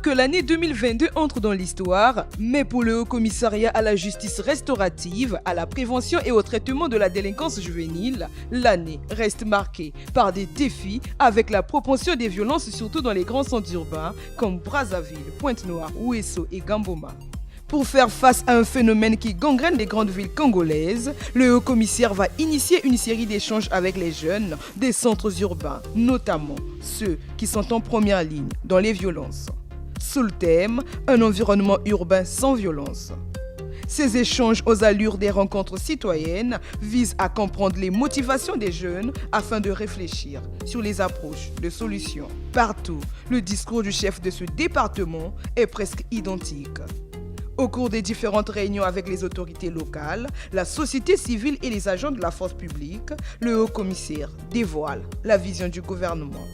que l'année 2022 entre dans l'histoire, mais pour le Haut Commissariat à la justice restaurative, à la prévention et au traitement de la délinquance juvénile, l'année reste marquée par des défis avec la propension des violences surtout dans les grands centres urbains comme Brazzaville, Pointe-Noire, Ouesso et Gamboma. Pour faire face à un phénomène qui gangrène les grandes villes congolaises, le haut-commissaire va initier une série d'échanges avec les jeunes des centres urbains, notamment ceux qui sont en première ligne dans les violences. Sous le thème « Un environnement urbain sans violence ». Ces échanges aux allures des rencontres citoyennes visent à comprendre les motivations des jeunes afin de réfléchir sur les approches de solutions. Partout, le discours du chef de ce département est presque identique. Au cours des différentes réunions avec les autorités locales, la société civile et les agents de la force publique, le haut-commissaire dévoile la vision du gouvernement.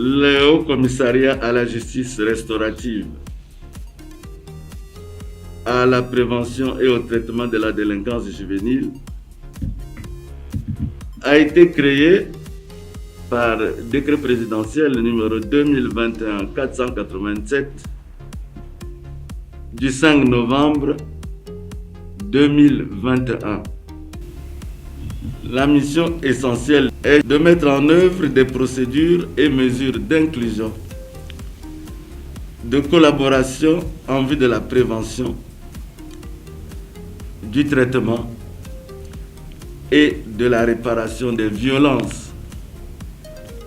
Le Haut Commissariat à la justice restaurative, à la prévention et au traitement de la délinquance juvénile a été créé par décret présidentiel numéro 2021-487 du 5 novembre 2021. La mission essentielle est de mettre en œuvre des procédures et mesures d'inclusion, de collaboration en vue de la prévention, du traitement et de la réparation des violences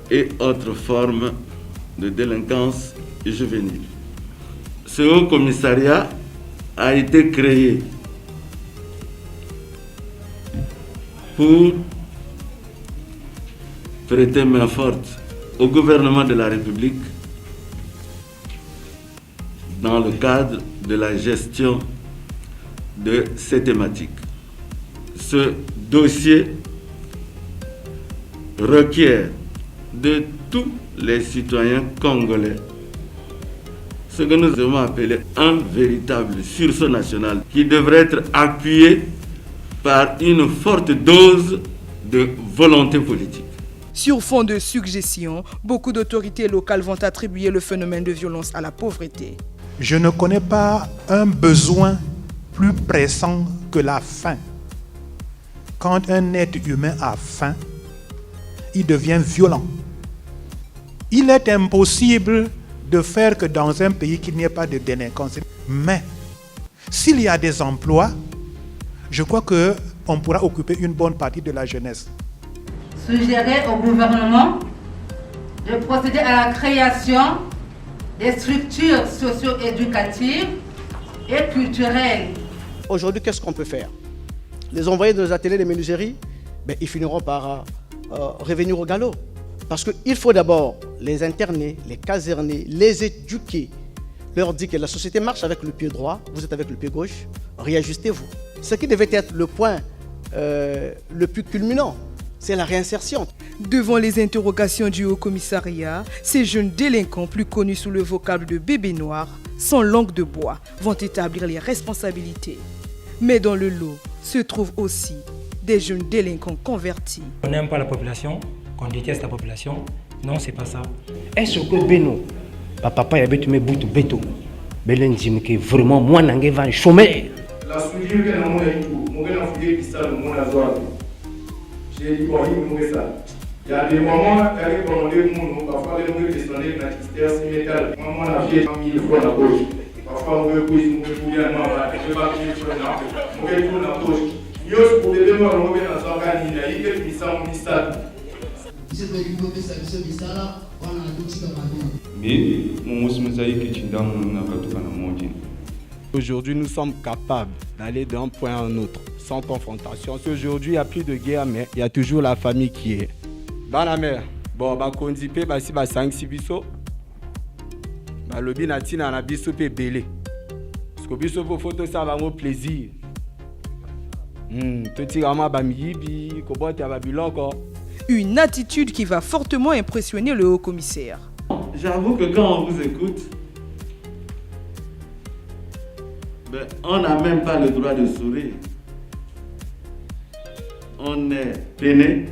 et autres formes de délinquance juvénile. Ce haut commissariat a été créé pour prêter main forte au gouvernement de la République dans le cadre de la gestion de ces thématiques. Ce dossier requiert de tous les citoyens congolais ce que nous avons appelé un véritable sursaut national qui devrait être appuyé par une forte dose de volonté politique. Sur fond de suggestions, beaucoup d'autorités locales vont attribuer le phénomène de violence à la pauvreté. Je ne connais pas un besoin plus pressant que la faim. Quand un être humain a faim, il devient violent. Il est impossible de faire que dans un pays qu'il n'y ait pas de délinquance. Mais s'il y a des emplois, je crois qu'on pourra occuper une bonne partie de la jeunesse. Suggérer au gouvernement de procéder à la création des structures socio-éducatives et culturelles. Aujourd'hui, qu'est-ce qu'on peut faire? Les envoyer dans les ateliers de menuiserie, ils finiront par revenir au galop. Parce qu'il faut d'abord les interner, les caserner, les éduquer, leur dire que la société marche avec le pied droit, vous êtes avec le pied gauche, réajustez-vous. Ce qui devait être le point le plus culminant, c'est la réinsertion. Devant les interrogations du Haut-Commissariat, ces jeunes délinquants, plus connus sous le vocable de bébés noirs, sans langue de bois, vont établir les responsabilités. Mais dans le lot se trouvent aussi des jeunes délinquants convertis. On n'aime pas la population, qu'on déteste la population. Non, c'est pas ça. Est-ce que Beno, papa y a betu me boutu beto, belen jimke vraiment moi n'angé va chômer. La soudure que nous avons eu, nous avons fait qui ça le monde a zoé. J'ai dit quoi il nous ça. Il y a des moments quand les Congolais nous parfois les nous descendre dans l'hystère métal. Maman a fait 1000 fois la gauche. Parfois on veut couper nous couper en bas, je vais pas couper sur la main. On veut tout la gauche. Yo pour les démons on veut dans organiser, il est qui ça on dit ça. Aujourd'hui, nous sommes capables d'aller d'un point à un autre, sans confrontation. Aujourd'hui, il n'y a plus de guerre, mais il y a toujours la famille qui est. Dans la mer, bon, on dit que si 5-6 biso, le binati na biso pe belé. Parce que biso pour photo ça va mon plaisir. Petit rama bamiyibi, comment tu as babilon encore. Une attitude qui va fortement impressionner le haut-commissaire. J'avoue que quand on vous écoute, on n'a même pas le droit de sourire. On est peiné.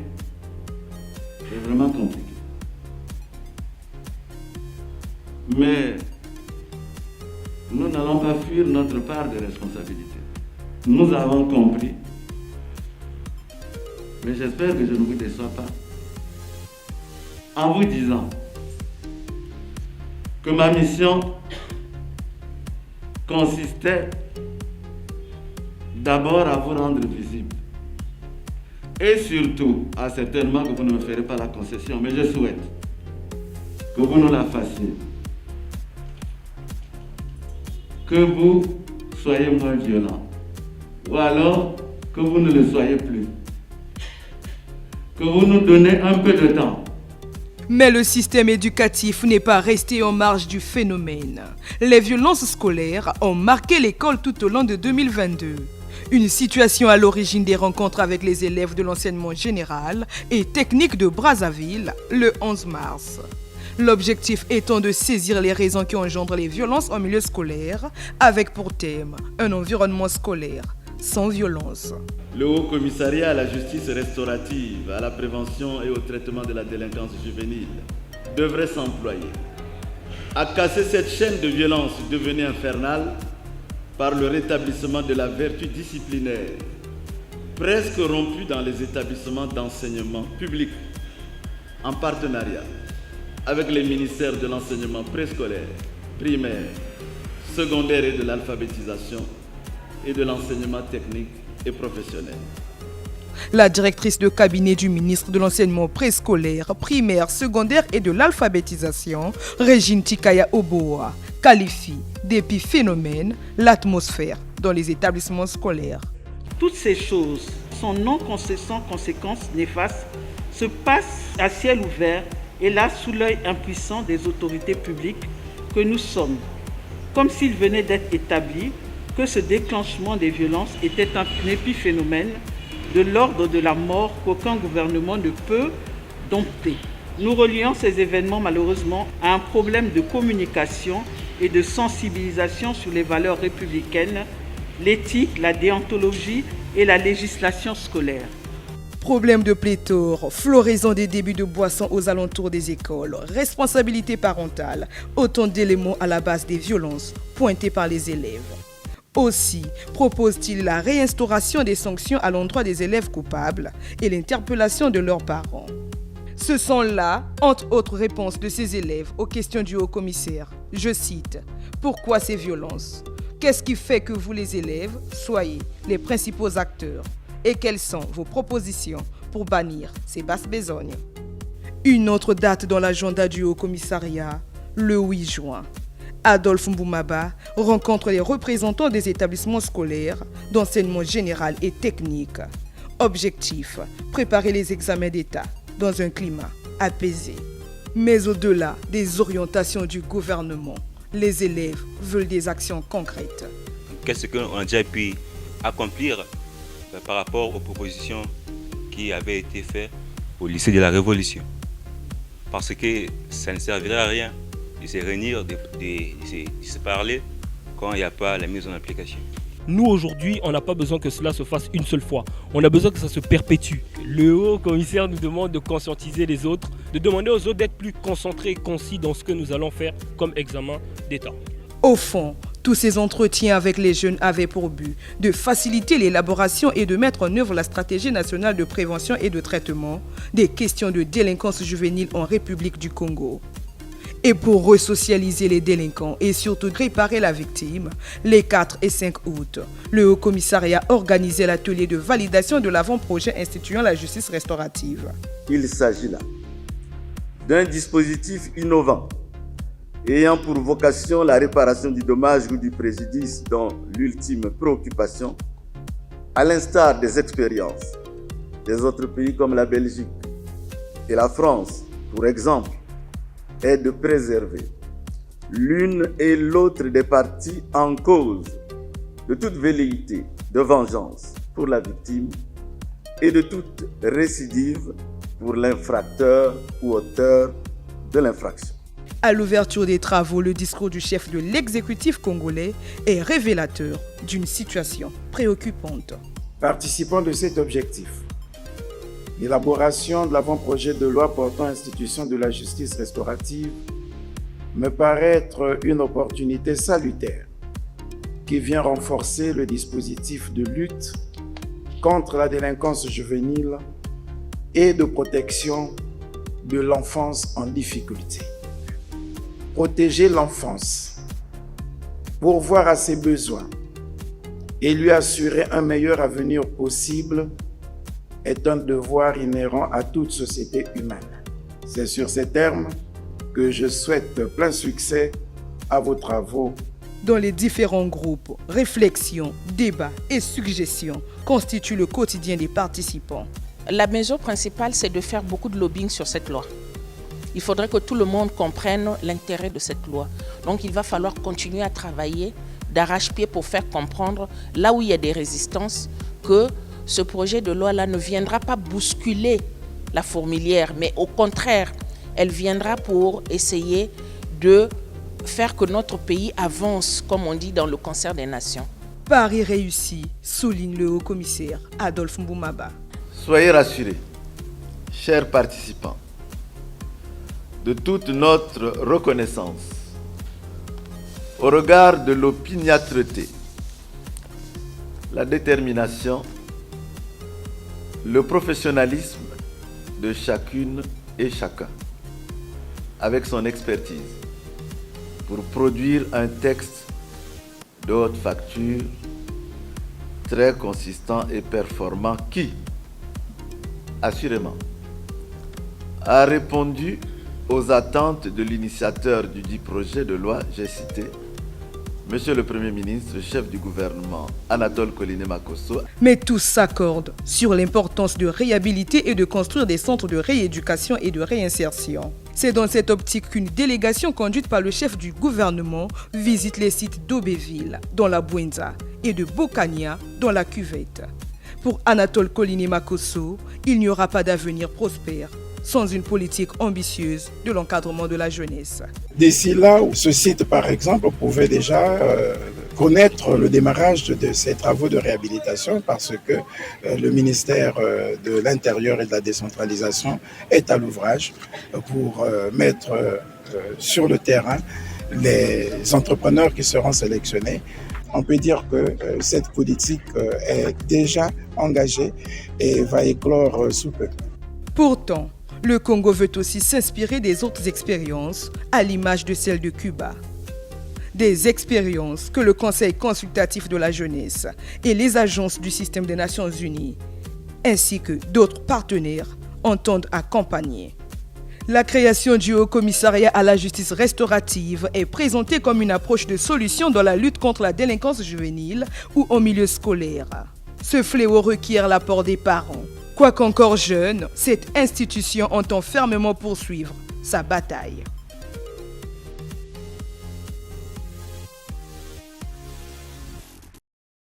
C'est vraiment compliqué. Mais nous n'allons pas fuir notre part de responsabilité. Nous avons compris, mais j'espère que je ne vous déçois pas, en vous disant que ma mission consistait d'abord à vous rendre visible. Et surtout, certainement que vous ne me ferez pas la concession, mais je souhaite que vous nous la fassiez. Que vous soyez moins violents. Ou alors que vous ne le soyez plus. Que vous nous donnez un peu de temps. Mais le système éducatif n'est pas resté en marge du phénomène. Les violences scolaires ont marqué l'école tout au long de 2022. Une situation à l'origine des rencontres avec les élèves de l'enseignement général et technique de Brazzaville le 11 mars. L'objectif étant de saisir les raisons qui engendrent les violences en milieu scolaire, avec pour thème un environnement scolaire sans violence. Le Haut Commissariat à la justice restaurative, à la prévention et au traitement de la délinquance juvénile devrait s'employer à casser cette chaîne de violence devenue infernale par le rétablissement de la vertu disciplinaire, presque rompue dans les établissements d'enseignement public, en partenariat avec les ministères de l'enseignement préscolaire, primaire, secondaire et de l'alphabétisation et de l'enseignement technique et professionnel. La directrice de cabinet du ministre de l'enseignement préscolaire, primaire, secondaire et de l'alphabétisation, Régine Tikaya Oboa, qualifie d'épiphénomène l'atmosphère dans les établissements scolaires. Toutes ces choses sont sans conséquences néfastes, se passent à ciel ouvert et là sous l'œil impuissant des autorités publiques que nous sommes, comme s'il venait d'être établi que ce déclenchement des violences était un épiphénomène de l'ordre de la mort qu'aucun gouvernement ne peut dompter. Nous relions ces événements malheureusement à un problème de communication et de sensibilisation sur les valeurs républicaines, l'éthique, la déontologie et la législation scolaire. Problème de pléthore, floraison des débits de boissons aux alentours des écoles, responsabilité parentale, autant d'éléments à la base des violences pointées par les élèves. Aussi propose-t-il la réinstauration des sanctions à l'endroit des élèves coupables et l'interpellation de leurs parents. Ce sont là, entre autres réponses de ces élèves aux questions du haut-commissaire. Je cite, « Pourquoi ces violences ? Qu'est-ce qui fait que vous les élèves soyez les principaux acteurs ? Et quelles sont vos propositions pour bannir ces basses besognes ?» Une autre date dans l'agenda du haut-commissariat, le 8 juin. Adolphe Mboumaba rencontre les représentants des établissements scolaires d'enseignement général et technique. Objectif, préparer les examens d'État dans un climat apaisé. Mais au-delà des orientations du gouvernement, les élèves veulent des actions concrètes. Qu'est-ce qu'on a déjà pu accomplir par rapport aux propositions qui avaient été faites au lycée de la Révolution? Parce que ça ne servirait à rien de se réunir, de se parler quand il n'y a pas la mise en application. Nous, aujourd'hui, on n'a pas besoin que cela se fasse une seule fois. On a besoin que ça se perpétue. Le haut-commissaire nous demande de conscientiser les autres, de demander aux autres d'être plus concentrés et concis dans ce que nous allons faire comme examen d'État. Au fond, tous ces entretiens avec les jeunes avaient pour but de faciliter l'élaboration et de mettre en œuvre la stratégie nationale de prévention et de traitement des questions de délinquance juvénile en République du Congo. Et pour resocialiser les délinquants et surtout réparer la victime, les 4 et 5 août, le Haut-Commissariat organisait l'atelier de validation de l'avant-projet instituant la justice restaurative. Il s'agit là d'un dispositif innovant ayant pour vocation la réparation du dommage ou du préjudice dont l'ultime préoccupation, à l'instar des expériences des autres pays comme la Belgique et la France, pour exemple, est de préserver l'une et l'autre des parties en cause de toute velléité de vengeance pour la victime et de toute récidive pour l'infracteur ou auteur de l'infraction. À l'ouverture des travaux, le discours du chef de l'exécutif congolais est révélateur d'une situation préoccupante. Participant de cet objectif, l'élaboration de l'avant-projet de loi portant institution de la justice restaurative me paraît être une opportunité salutaire qui vient renforcer le dispositif de lutte contre la délinquance juvénile et de protection de l'enfance en difficulté. Protéger l'enfance, pourvoir à ses besoins et lui assurer un meilleur avenir possible est un devoir inhérent à toute société humaine. C'est sur ces termes que je souhaite plein succès à vos travaux. Dans les différents groupes, réflexions, débats et suggestions constituent le quotidien des participants. La mesure principale, c'est de faire beaucoup de lobbying sur cette loi. Il faudrait que tout le monde comprenne l'intérêt de cette loi. Donc il va falloir continuer à travailler d'arrache-pied pour faire comprendre, là où il y a des résistances, que ce projet de loi-là ne viendra pas bousculer la fourmilière, mais au contraire, elle viendra pour essayer de faire que notre pays avance, comme on dit dans le concert des nations. Paris réussi, souligne le haut-commissaire Adolphe Mboumaba. Soyez rassurés, chers participants, de toute notre reconnaissance au regard de l'opiniâtreté, la détermination, le professionnalisme de chacune et chacun, avec son expertise, pour produire un texte de haute facture, très consistant et performant qui, assurément, a répondu aux attentes de l'initiateur du dit projet de loi, j'ai cité, Monsieur le Premier ministre, chef du gouvernement, Anatole Koliné-Makosso. Mais tous s'accordent sur l'importance de réhabiliter et de construire des centres de rééducation et de réinsertion. C'est dans cette optique qu'une délégation conduite par le chef du gouvernement visite les sites d'Aubéville, dans la Bouenza, et de Bokania, dans la Cuvette. Pour Anatole Koliné-Makosso, il n'y aura pas d'avenir prospère sans une politique ambitieuse de l'encadrement de la jeunesse. D'ici là, où ce site, par exemple, pouvait déjà connaître le démarrage de ces travaux de réhabilitation parce que le ministère de l'Intérieur et de la décentralisation est à l'ouvrage pour mettre sur le terrain les entrepreneurs qui seront sélectionnés. On peut dire que cette politique est déjà engagée et va éclore sous peu. Pourtant, le Congo veut aussi s'inspirer des autres expériences, à l'image de celle de Cuba. Des expériences que le Conseil consultatif de la jeunesse et les agences du système des Nations Unies, ainsi que d'autres partenaires, entendent accompagner. La création du Haut-Commissariat à la justice restaurative est présentée comme une approche de solution dans la lutte contre la délinquance juvénile ou en milieu scolaire. Ce fléau requiert l'apport des parents. Quoiqu'encore jeune, cette institution entend fermement poursuivre sa bataille.